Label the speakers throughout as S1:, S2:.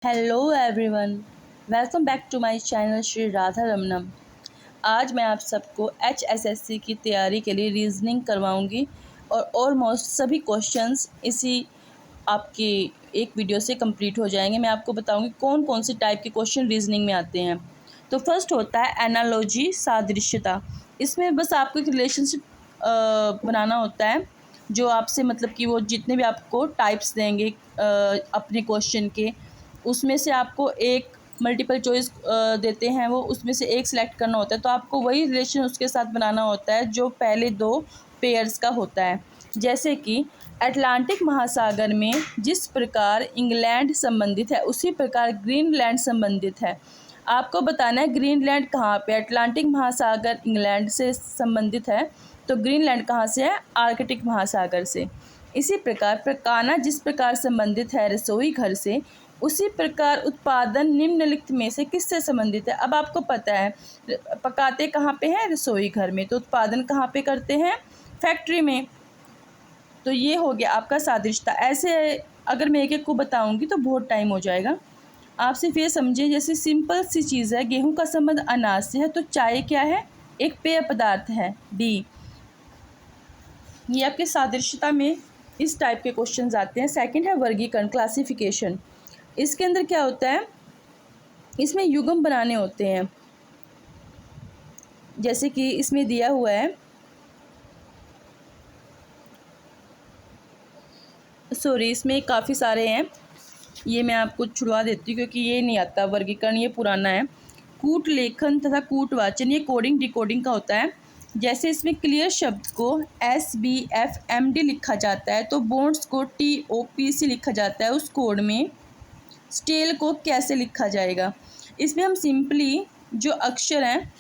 S1: Hello everyone, welcome back to my channel Shri Radha Ramanam. आज मैं आप सबको HSSC की तैयारी के लिए रीजनिंग करवाऊंगी और ऑलमोस्ट सभी क्वेश्चंस इसी आपकी एक वीडियो से कंप्लीट हो जाएंगे। मैं आपको बताऊंगी कौन कौन से टाइप के क्वेश्चन रीजनिंग में आते हैं। तो फर्स्ट होता है एनालॉजी, सादृश्यता। इसमें बस आपको एक रिलेशनशिप बनाना होता है जो आपसे मतलब कि वो जितने भी आपको टाइप्स देंगे अपने क्वेश्चन के, उसमें से आपको एक मल्टीपल चॉइस देते हैं, वो उसमें से एक सिलेक्ट करना होता है। तो आपको वही रिलेशन उसके साथ बनाना होता है जो पहले दो पेयर्स का होता है। जैसे कि अटलांटिक महासागर में जिस प्रकार इंग्लैंड संबंधित है उसी प्रकार ग्रीनलैंड संबंधित है। आपको बताना है ग्रीनलैंड कहाँ पे, अटलांटिक महासागर इंग्लैंड से संबंधित है तो ग्रीनलैंड कहाँ से है, आर्कटिक महासागर से। इसी प्रकार पकाना जिस प्रकार संबंधित है रसोई घर से, उसी प्रकार उत्पादन निम्नलिखित में से किससे संबंधित है। अब आपको पता है पकाते कहाँ पे हैं, रसोई घर में, तो उत्पादन कहाँ पे करते हैं, फैक्ट्री में। तो ये हो गया आपका सादृश्यता। ऐसे अगर मैं एक एक को बताऊंगी तो बहुत टाइम हो जाएगा। आप सिर्फ ये समझिए, जैसे सिंपल सी चीज़ है, गेहूं का संबंध अनाज से है तो चाय क्या है, एक पेय पदार्थ है, डी। ये आपके सादृश्यता में इस टाइप के क्वेश्चंस आते हैं। सेकंड है वर्गीकरण, क्लासिफिकेशन। इसके अंदर क्या होता है, इसमें युग्म बनाने होते हैं। जैसे कि इसमें दिया हुआ है, सॉरी इसमें काफ़ी सारे हैं, ये मैं आपको छुड़वा देती हूँ क्योंकि ये नहीं आता वर्गीकरण, ये पुराना है। कूट लेखन तथा कूटवाचन, ये कोडिंग डिकोडिंग का होता है। जैसे इसमें क्लियर शब्द को SBFMD लिखा जाता है तो बॉन्ड्स को TOPC लिखा जाता है उस कोड में। स्टेल को कैसे लिखा जाएगा, इसमें हम सिंपली जो अक्षर हैं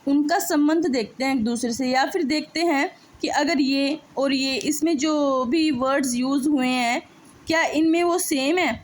S1: उनका संबंध देखते हैं एक दूसरे से, या फिर देखते हैं कि अगर ये और ये इसमें जो भी वर्ड्स यूज़ हुए हैं क्या इनमें वो सेम है,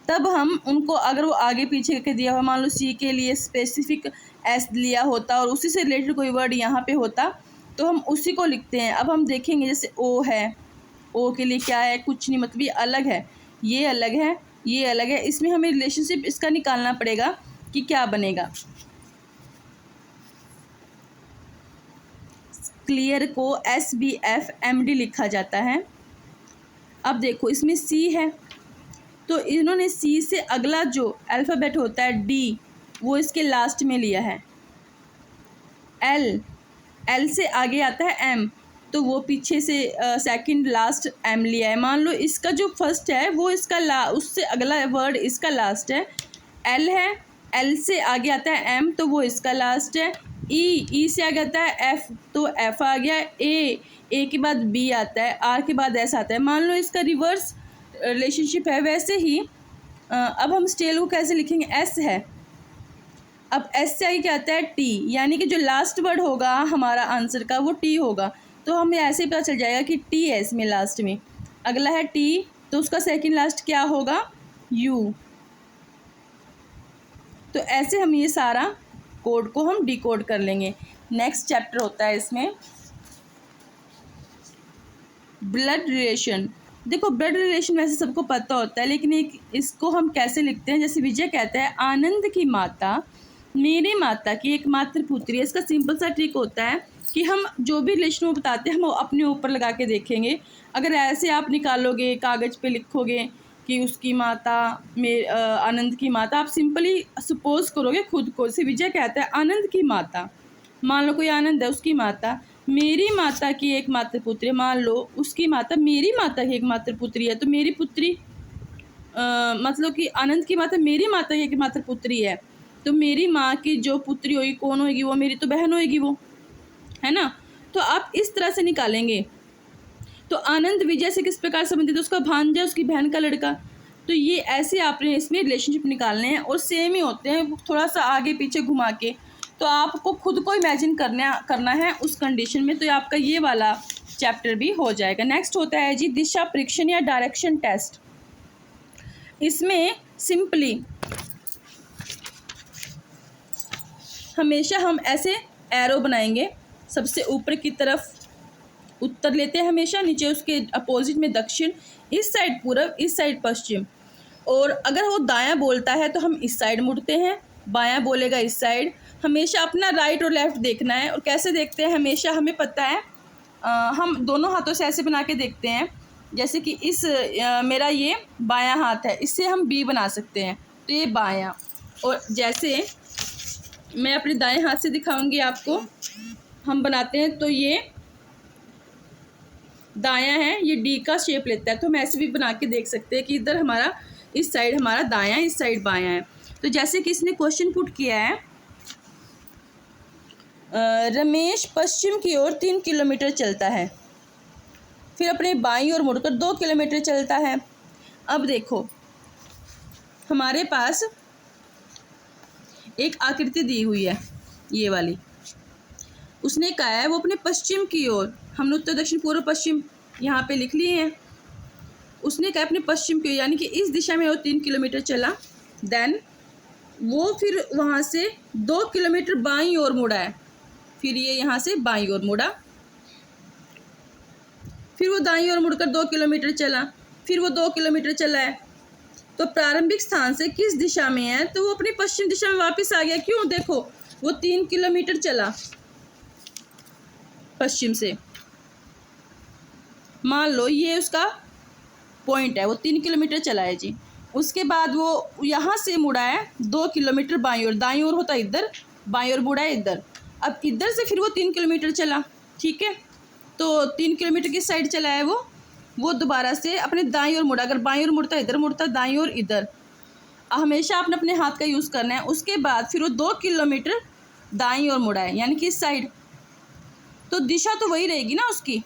S1: तब हम उनको, अगर वो आगे पीछे करके दिया हुआ, मान लो सी के लिए स्पेसिफिक एस लिया होता और उसी से रिलेटेड कोई वर्ड यहाँ पे होता तो हम उसी को लिखते हैं। अब हम देखेंगे जैसे ओ है, ओ के लिए क्या है, कुछ नहीं, मतलब ये अलग है, ये अलग है, ये अलग है। इसमें हमें रिलेशनशिप इसका निकालना पड़ेगा कि क्या बनेगा। क्लियर को SBFMD लिखा जाता है। अब देखो इसमें सी है तो इन्होंने सी से अगला जो अल्फ़ाबेट होता है डी, वो इसके लास्ट में लिया है। एल से आगे आता है एम, तो वो पीछे से सेकंड लास्ट एम लिया है। मान लो इसका जो फर्स्ट है वो इसका उससे अगला वर्ड इसका लास्ट है, एल है, एल से आगे आता है एम तो वो इसका लास्ट है। ई से आगे आता है एफ तो एफ आ गया। ए के बाद बी आता है, आर के बाद एस आता है। मान लो इसका रिवर्स रिलेशनशिप है। वैसे ही अब हम स्टेल को कैसे लिखेंगे, एस है, अब एस से आगे क्या आता है टी, यानी कि जो लास्ट वर्ड होगा हमारा आंसर का वो टी होगा। तो हमें ऐसे ही पता चल जाएगा कि टी है इसमें लास्ट में, अगला है टी तो उसका सेकंड लास्ट क्या होगा, यू। तो ऐसे हम ये सारा कोड को हम डिकोड कर लेंगे। नेक्स्ट चैप्टर होता है इसमें ब्लड रिलेशन। देखो ब्लड रिलेशन वैसे सबको पता होता है, लेकिन एक इसको हम कैसे लिखते हैं। जैसे विजय कहता है आनंद की माता मेरी माता की एकमात्र पुत्री है। इसका सिंपल सा ट्रिक होता है कि हम जो भी रिलेशन वो बताते हैं हम अपने ऊपर लगा के देखेंगे। अगर ऐसे आप निकालोगे, कागज़ पे लिखोगे कि उसकी माता आनंद की माता, आप सिंपली सपोज करोगे खुद को। जैसे विजय कहता है आनंद की माता, मान लो कोई आनंद है, उसकी माता मेरी माता की एकमात्र पुत्री, मान लो उसकी माता मेरी माता की एकमात्र पुत्री है तो मेरी पुत्री मतलब कि आनंद की माता मेरी माता की एकमात्र पुत्री है तो मेरी माँ की जो पुत्री होगी कौन होगी, वो मेरी तो बहन होगी, वो है ना। तो आप इस तरह से निकालेंगे। तो आनंद विजय से किस प्रकार संबंधित है, उसका भांजा, उसकी बहन का लड़का। तो ये ऐसे आपने इसमें रिलेशनशिप निकालने हैं और सेम ही होते हैं, थोड़ा सा आगे पीछे घुमा के। तो आपको खुद को इमेजिन करना है उस कंडीशन में, तो आपका ये वाला चैप्टर भी हो जाएगा। नेक्स्ट होता है जी दिशा परीक्षण या डायरेक्शन टेस्ट। इसमें सिंपली हमेशा हम ऐसे एरो बनाएंगे, सबसे ऊपर की तरफ उत्तर लेते हैं हमेशा, नीचे उसके अपोजिट में दक्षिण, इस साइड पूर्व, इस साइड पश्चिम। और अगर वो दायां बोलता है तो हम इस साइड मुड़ते हैं, बायां बोलेगा इस साइड। हमेशा अपना राइट और लेफ़्ट देखना है। और कैसे देखते हैं, हमेशा हमें पता है, हम दोनों हाथों से ऐसे बना के देखते हैं। जैसे कि मेरा ये बायां हाथ है, इससे हम बी बना सकते हैं, तो ये बायां। और जैसे मैं अपने दाएं हाथ से दिखाऊंगी आपको, हम बनाते हैं तो ये दायां है, ये डी का शेप लेता है। तो हम ऐसे भी बना के देख सकते हैं कि इधर हमारा, इस साइड हमारा दायां है, इस साइड बायां है। तो जैसे कि इसने क्वेश्चन पुट किया है, रमेश पश्चिम की ओर 3 किलोमीटर चलता है, फिर अपने बाईं ओर मुड़कर 2 किलोमीटर चलता है। अब देखो, हमारे पास एक आकृति दी हुई है, ये वाली। उसने कहा है वो अपने पश्चिम की ओर, हमने उत्तर दक्षिण पूर्व पश्चिम यहाँ पे लिख लिए हैं। उसने कहा अपने पश्चिम की ओर, यानी कि इस दिशा में वो 3 किलोमीटर चला। देन वो फिर वहाँ से 2 किलोमीटर बाईं ओर मुड़ा है, फिर ये यहाँ से बाईं ओर मुड़ा, फिर वो दाईं ओर मुड़कर 2 किलोमीटर चला, फिर वो 2 किलोमीटर चला है। तो प्रारंभिक स्थान से किस दिशा में है, तो वो अपनी पश्चिम दिशा में वापस आ गया। क्यों? देखो, वो 3 किलोमीटर चला पश्चिम से, मान लो ये उसका पॉइंट है, वो 3 किलोमीटर चला है जी। उसके बाद वो यहाँ से मुड़ा है 2 किलोमीटर बाईं ओर, दाईं ओर होता है इधर, बाईं ओर मुड़ा है इधर। अब इधर से फिर वो 3 किलोमीटर चला, ठीक है। तो 3 किलोमीटर किस साइड चला है वो दोबारा से अपने दाईं ओर मुड़ा। अगर बाईं ओर मुड़ता है इधर मुड़ता, दाईं ओर इधर। हमेशा आपने अपने हाथ का यूज़ करना है। उसके बाद फिर वो 2 किलोमीटर दाईं ओर मुड़ा है, यानी कि इस साइड। तो दिशा तो वही रहेगी ना उसकी।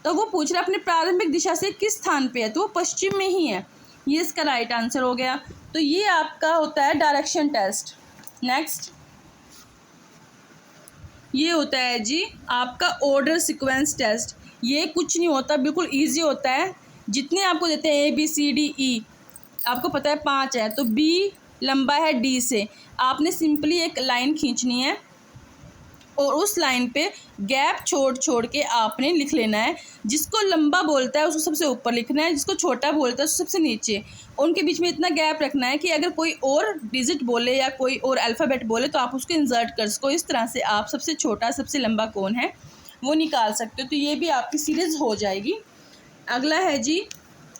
S1: तो वो पूछ रहा है अपने प्रारंभिक दिशा से किस स्थान पे है, तो वो पश्चिम में ही है। ये इसका राइट आंसर हो गया। तो ये आपका होता है डायरेक्शन टेस्ट। नेक्स्ट ये होता है जी आपका ऑर्डर सीक्वेंस टेस्ट। ये कुछ नहीं होता, बिल्कुल इजी होता है। जितने आपको देते हैं ABCDE, आपको पता है 5 है, तो B लंबा है D से। आपने सिंपली एक लाइन खींचनी है और उस लाइन पे गैप छोड़ के आपने लिख लेना है। जिसको लंबा बोलता है उसको सबसे ऊपर लिखना है, जिसको छोटा बोलता है उसको सबसे नीचे। उनके बीच में इतना गैप रखना है कि अगर कोई और डिजिट बोले या कोई और अल्फ़ाबेट बोले तो आप उसको इंसर्ट कर सको। इस तरह से आप सबसे छोटा सबसे लंबा कौन है वो निकाल सकते हो। तो ये भी आपकी सीरीज़ हो जाएगी। अगला है जी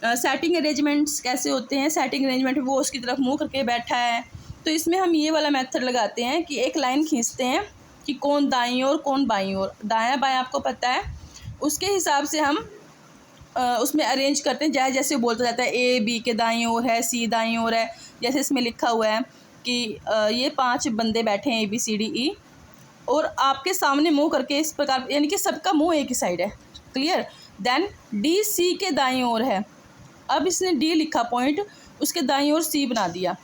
S1: सेटिंग अरेंजमेंट्स कैसे होते हैं। सेटिंग अरेंजमेंट वो उसकी तरफ मुँह करके बैठा है, तो इसमें हम ये वाला मेथड लगाते हैं कि एक लाइन खींचते हैं कि कौन दाईं ओर कौन बाईं ओर, दायां बायां आपको पता है। उसके हिसाब से हम उसमें अरेंज करते हैं, जैसे बोलता जाता है A B के दाईं ओर है, C दाईं ओर है। जैसे इसमें लिखा हुआ है कि ये 5 बंदे बैठे हैं ABCDE, और आपके सामने मुंह करके इस प्रकार, यानी कि सबका मुंह एक ही साइड है। क्लियर? देन D C के दाईं ओर है। अब इसने D लिखा पॉइंट, उसके दाईं ओर C बना दिया।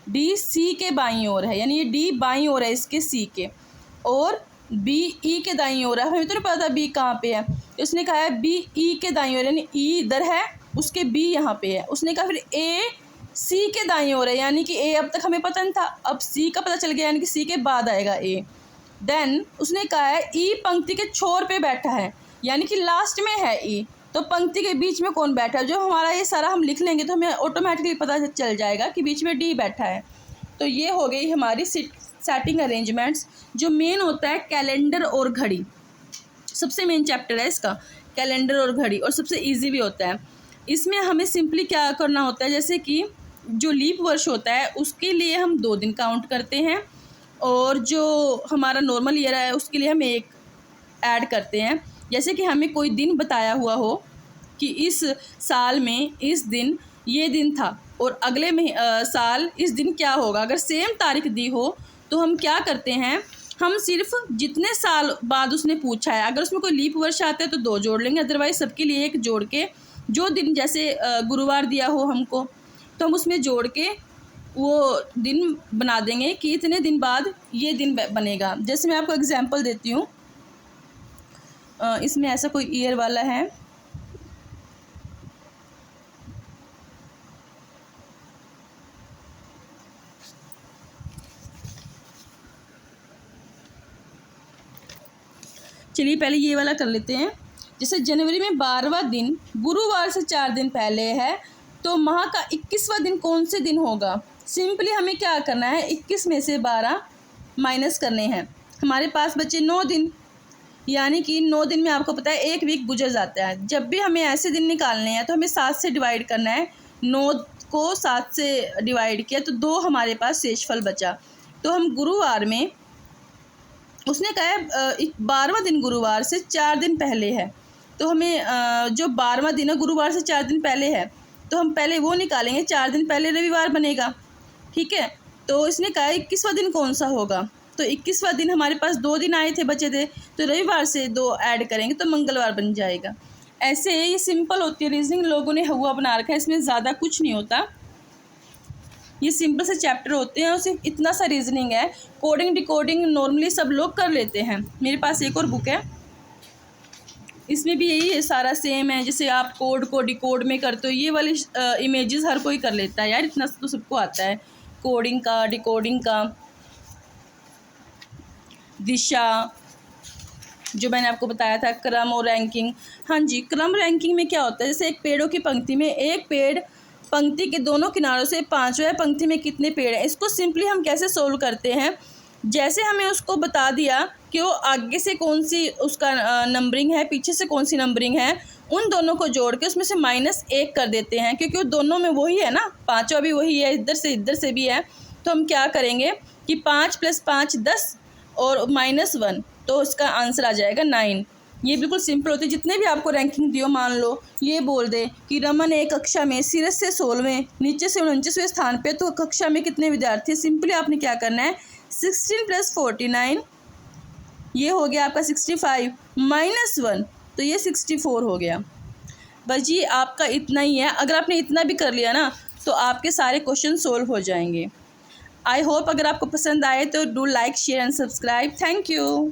S1: D C के बाईं ओर है, यानी ये D बाईं ओर है इसके C के, और B E के दाईं ओर है। हमें तो नहीं पता B कहाँ पे है, उसने कहा है B E के दाईं ओर, यानी E इधर है, उसके B यहाँ पे है। उसने कहा फिर A C के दाईं ओर है, यानी कि A अब तक हमें पता नहीं था, अब C का पता चल गया, यानी कि C के बाद आएगा A। देन उसने कहा है E पंक्ति के छोर पे बैठा है, यानी कि लास्ट में है E, तो पंक्ति के बीच में कौन बैठा है। जो हमारा ये सारा हम लिख लेंगे तो हमें ऑटोमेटिकली पता चल जाएगा कि बीच में D बैठा है। तो ये हो गई हमारी सेटिंग अरेंजमेंट्स। जो मेन होता है कैलेंडर और घड़ी, सबसे मेन चैप्टर है इसका, कैलेंडर और घड़ी, और सबसे इजी भी होता है। इसमें हमें सिंपली क्या करना होता है, जैसे कि जो लीप वर्ष होता है उसके लिए हम 2 दिन काउंट करते हैं, और जो हमारा नॉर्मल ईयर है उसके लिए हम 1 ऐड करते हैं। जैसे कि हमें कोई दिन बताया हुआ हो कि इस साल में इस दिन ये दिन था, और अगले साल इस दिन क्या होगा, अगर सेम तारीख दी हो तो हम क्या करते हैं, हम सिर्फ जितने साल बाद उसने पूछा है, अगर उसमें कोई लीप वर्ष आता है तो 2 जोड़ लेंगे, अदरवाइज सबके लिए 1 जोड़ के, जो दिन जैसे गुरुवार दिया हो हमको तो हम उसमें जोड़ के वो दिन बना देंगे कि इतने दिन बाद ये दिन बनेगा। जैसे मैं आपको एग्जांपल देती हूँ, इसमें ऐसा कोई ईयर वाला है, चलिए पहले ये वाला कर लेते हैं। जैसे जनवरी में 12वां दिन गुरुवार से 4 दिन पहले है, तो माह का 21वां दिन कौन से दिन होगा? सिंपली हमें क्या करना है, 21 में से 12 माइनस करने हैं। हमारे पास बचे 9 दिन, यानी कि 9 दिन में आपको पता है 1 वीक गुजर जाता है। जब भी हमें ऐसे दिन निकालने हैं तो हमें 7 से डिवाइड करना है। 9 को 7 से डिवाइड किया तो 2 हमारे पास शेषफल बचा। तो हम गुरुवार में, उसने कहा है 12वां दिन गुरुवार से 4 दिन पहले है, तो हमें जो 12वां दिन है गुरुवार से 4 दिन पहले है, तो हम पहले वो निकालेंगे। 4 दिन पहले रविवार बनेगा, ठीक है। तो इसने कहा 21वां दिन कौन सा होगा, तो 21वां दिन हमारे पास 2 दिन आए थे, बचे थे, तो रविवार से 2 ऐड करेंगे तो मंगलवार बन जाएगा। ऐसे ये सिंपल होती है रीजनिंग, लोगों ने हुआ बना रखा है, इसमें ज़्यादा कुछ नहीं होता। ये सिंपल से चैप्टर होते हैं और सिर्फ इतना सा रीजनिंग है। कोडिंग डिकोडिंग नॉर्मली सब लोग कर लेते हैं। मेरे पास एक और बुक है, इसमें भी यही है, सारा सेम है। जैसे आप कोड को डिकोड में करते हो, ये वाली इमेजेस हर कोई कर लेता है यार, इतना तो सबको आता है कोडिंग का, डिकोडिंग का। दिशा जो मैंने आपको बताया था, क्रम और रैंकिंग। हाँ जी, क्रम रैंकिंग में क्या होता है, जैसे एक पेड़ों की पंक्ति में एक पेड़ पंक्ति के दोनों किनारों से 5वें पंक्ति में कितने पेड़ हैं, इसको सिंपली हम कैसे सोल्व करते हैं। जैसे हमें उसको बता दिया कि वो आगे से कौन सी उसका नंबरिंग है, पीछे से कौन सी नंबरिंग है, उन दोनों को जोड़ के उसमें से -1 कर देते हैं, क्योंकि वो दोनों में वही है ना, 5वां भी वही है, इधर से भी है। तो हम क्या करेंगे कि 5 + 5 10 और -1, तो उसका आंसर आ जाएगा 9। ये बिल्कुल सिंपल होती है। जितने भी आपको रैंकिंग दियो, मान लो ये बोल दे कि रमन एक कक्षा में सिरे से 16वें, नीचे से 49वें स्थान पे, तो कक्षा में कितने विद्यार्थी हैं, सिंपली आपने क्या करना है 16 + 49, ये हो गया आपका 65, -1 तो ये 64 हो गया। बस जी आपका इतना ही है। अगर आपने इतना भी कर लिया ना तो आपके सारे क्वेश्चन सोल्व हो जाएंगे। आई होप अगर आपको पसंद आए तो do like, share and subscribe. Thank you.